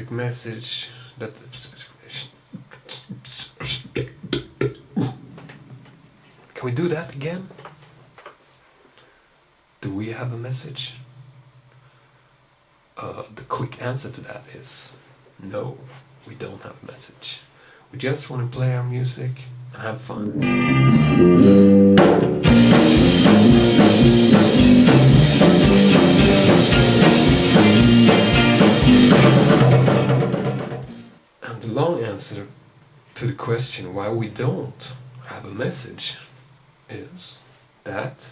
specific message that... Can we do that again? Do we have a message? The quick answer to that is no, we don't have a message. We just want to play our music and have fun. And the long answer to the question why we don't have a message is that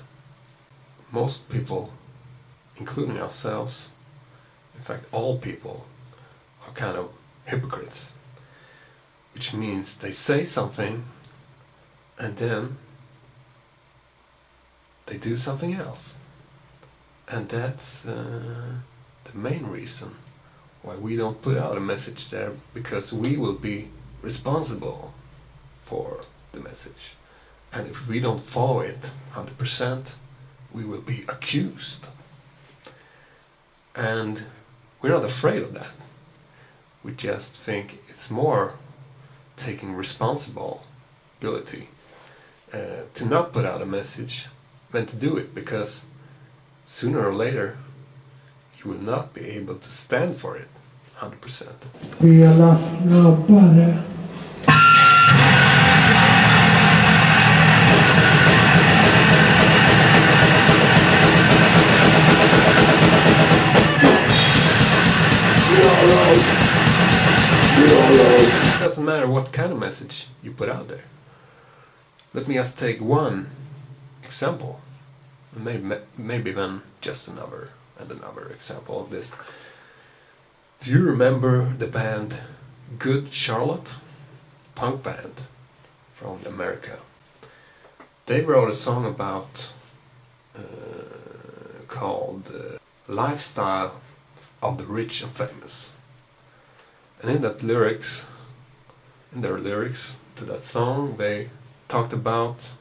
most people, including ourselves, in fact all people, are kind of hypocrites. Which means they say something and then they do something else. And that's the main reason why we don't put out a message there, because we will be responsible for the message. And if we don't follow it 100%, we will be accused. And we're not afraid of that. We just think it's more taking responsibility to not put out a message than to do it, because sooner or later you will not be able to stand for it 100%. Spela snabbare. It doesn't matter what kind of message you put out there. Let me just take one example, and maybe then just another example of this. Do you remember the band Good Charlotte? Punk band from America. They wrote a song about called Lifestyle of the Rich and Famous. And in their lyrics to that song, they talked about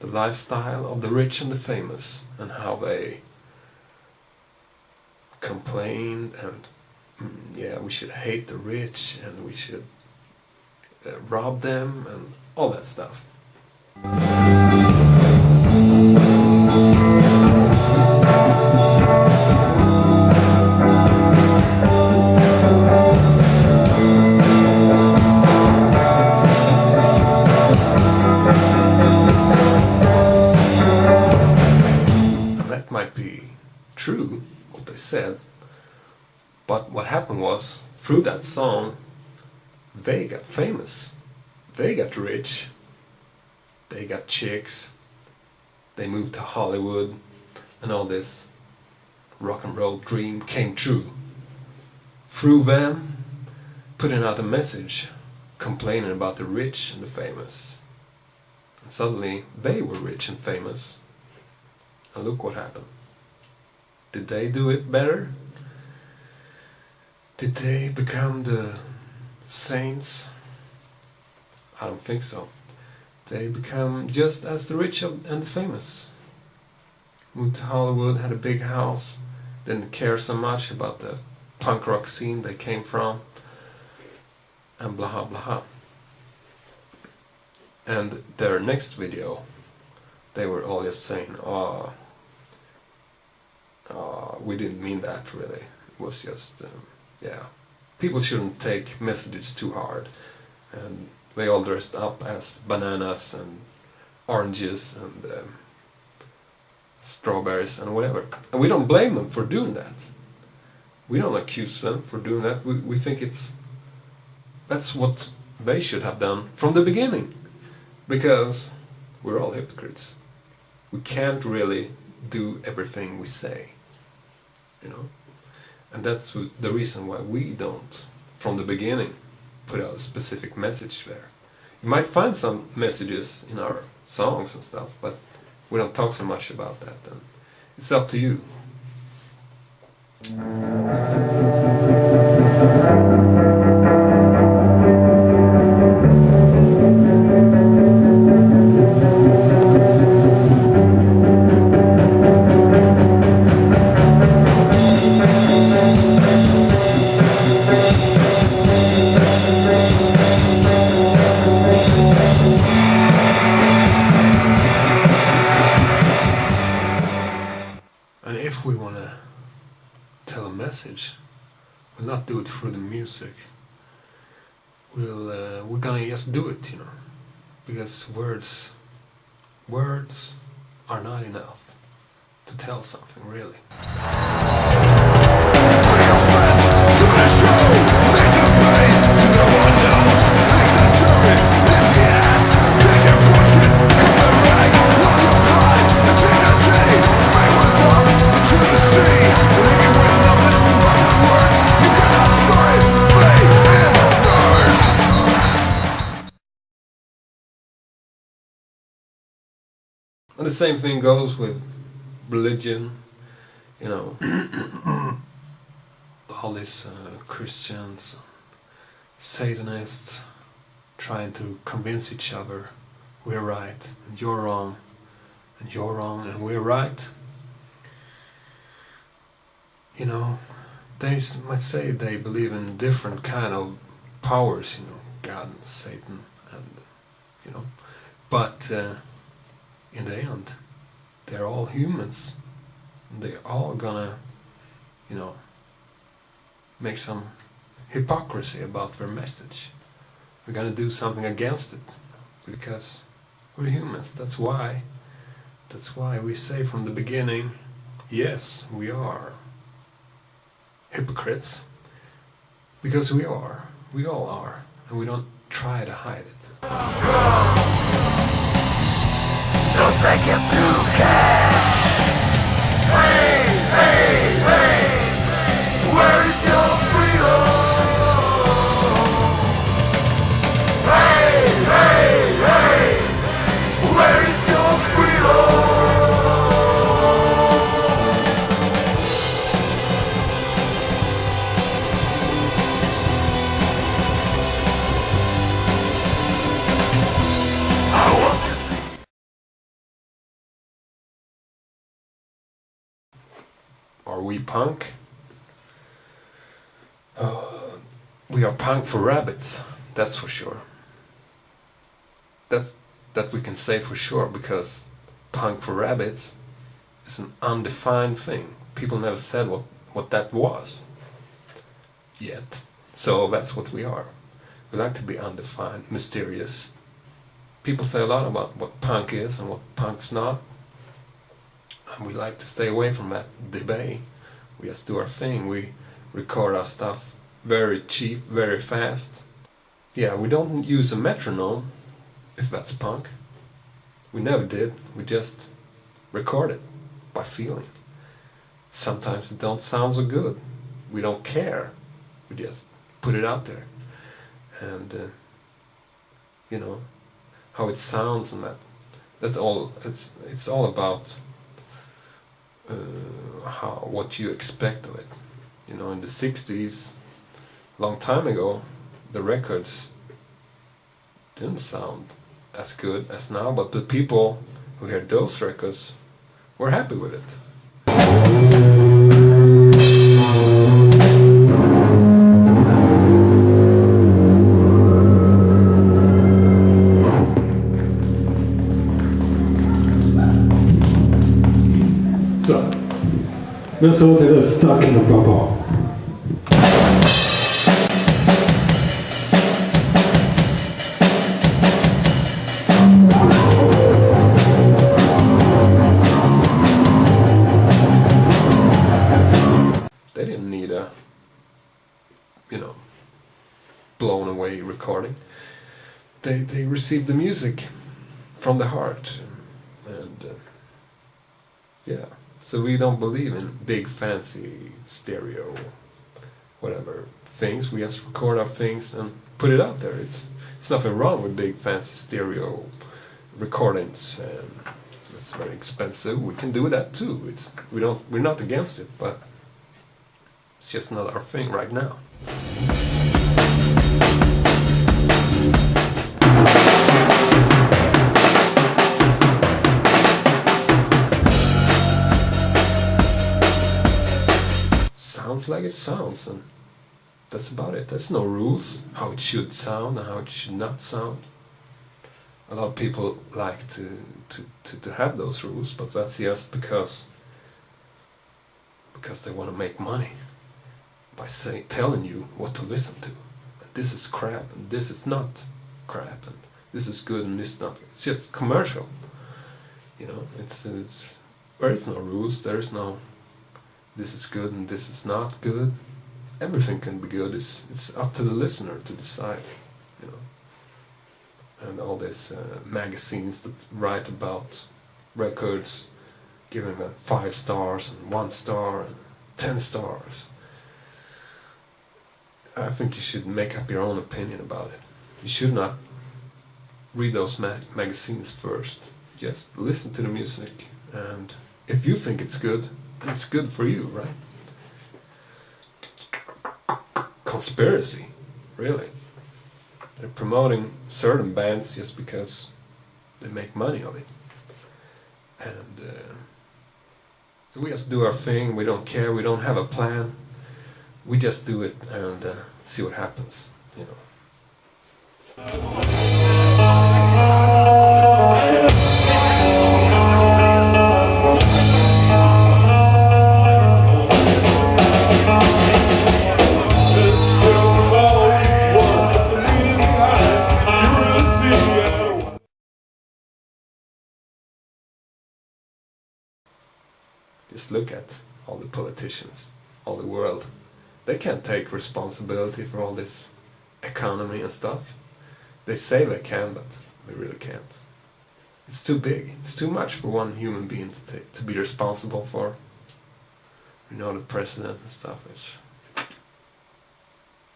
the lifestyle of the rich and the famous, and how they complained and we should hate the rich and we should rob them and all that stuff. Might be true what they said, but what happened was, through that song they got famous, they got rich, they got chicks, they moved to Hollywood, and all this rock and roll dream came true through them putting out a message complaining about the rich and the famous. And suddenly they were rich and famous. And look what happened. Did they do it better? Did they become the saints? I don't think so. They become just as the rich and the famous. Moved to Hollywood, had a big house, didn't care so much about the punk rock scene they came from, and blah blah. And their next video, they were all just saying, we didn't mean that really. It was just, people shouldn't take messages too hard. And they all dressed up as bananas and oranges and strawberries and whatever. And we don't blame them for doing that. We don't accuse them for doing that. We think that's what they should have done from the beginning. Because we're all hypocrites. We can't really do everything we say, and that's the reason why we don't, from the beginning, put out a specific message there. You might find some messages in our songs and stuff, but we don't talk so much about that, and it's up to you. not do it through the music. We're gonna just do it, you know, because words are not enough to tell something really. Bring your friends to the show. Make them pay to no one else. Make the jury in the ass. Take their bullshit, come and rag. Love your pride and dignity. Fail it down to the sea. Leave you with nothing but the words. You cannot store it. Fade in thirds. And the same thing goes with religion, you know, all these Christians, Satanists trying to convince each other we're right and you're wrong, and you're wrong and we're right. You know, they might say they believe in different kind of powers, you know, God and Satan, and you know, but in the end, they're all humans. They're all gonna, you know, make some hypocrisy about their message. We're gonna do something against it because we're humans. That's why we say from the beginning, yes, we are hypocrites, because we are. We all are, and we don't try to hide it. Don't say give to cash. Hey, hey, hey. Where is your freedom? Hey, hey, hey. Where is your freedom? I want to see. Are we punk? We are punk for rabbits, that's for sure. That we can say for sure, because punk for rabbits is an undefined thing. People never said what that was yet. So that's what we are. We like to be undefined, mysterious. People say a lot about what punk is and what punk's not. And we like to stay away from that debate. We just do our thing. We record our stuff very cheap, very fast. Yeah, we don't use a metronome, if that's punk. We never did. We just record it by feeling. Sometimes it don't sound so good. We don't care. We just put it out there. And, you know, how it sounds and that. That's all. It's all about what you expect of it. You know, in the 60s, long time ago, the records didn't sound as good as now, but the people who heard those records were happy with it. Så, nu så till det Stuck in a Bubble. They didn't need a, you know, blown away recording. They received the music from the heart, and yeah. So we don't believe in big fancy stereo, whatever things. We just record our things and put it out there. It's nothing wrong with big fancy stereo recordings. It's very expensive. We can do that too. We're not against it, but it's just not our thing right now. Sounds like it sounds, and that's about it. There's no rules how it should sound and how it should not sound. A lot of people like to have those rules, but that's just because they want to make money. by telling you what to listen to. This is crap and this is not crap and this is good and this is not. It's just commercial. You know, there is no rules. There is no this is good and this is not good. Everything can be good. It's up to the listener to decide. You know, and all these magazines that write about records, giving them 5 stars and 1 star and 10 stars. I think you should make up your own opinion about it. You should not read those magazines first. Just listen to the music, and if you think it's good for you, right? Conspiracy, really. They're promoting certain bands just because they make money of it. And so we just do our thing, we don't care, we don't have a plan. We just do it and see what happens, you know. Just look at all the politicians, all the world. They can't take responsibility for all this economy and stuff. They say they can, but they really can't. It's too big. It's too much for one human being to be responsible for. You know, the president and stuff. It's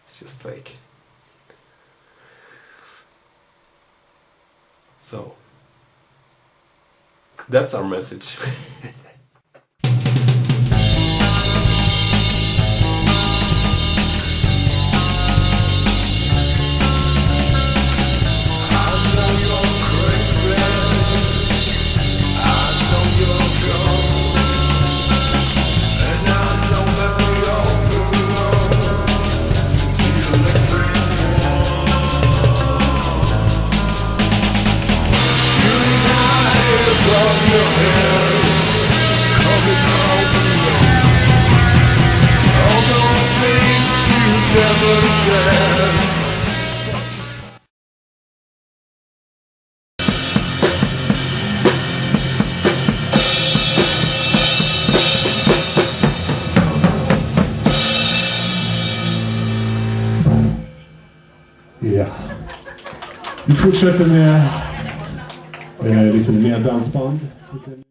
just fake. So that's our message. Ja. Vi fortsätter med lite mer dansband.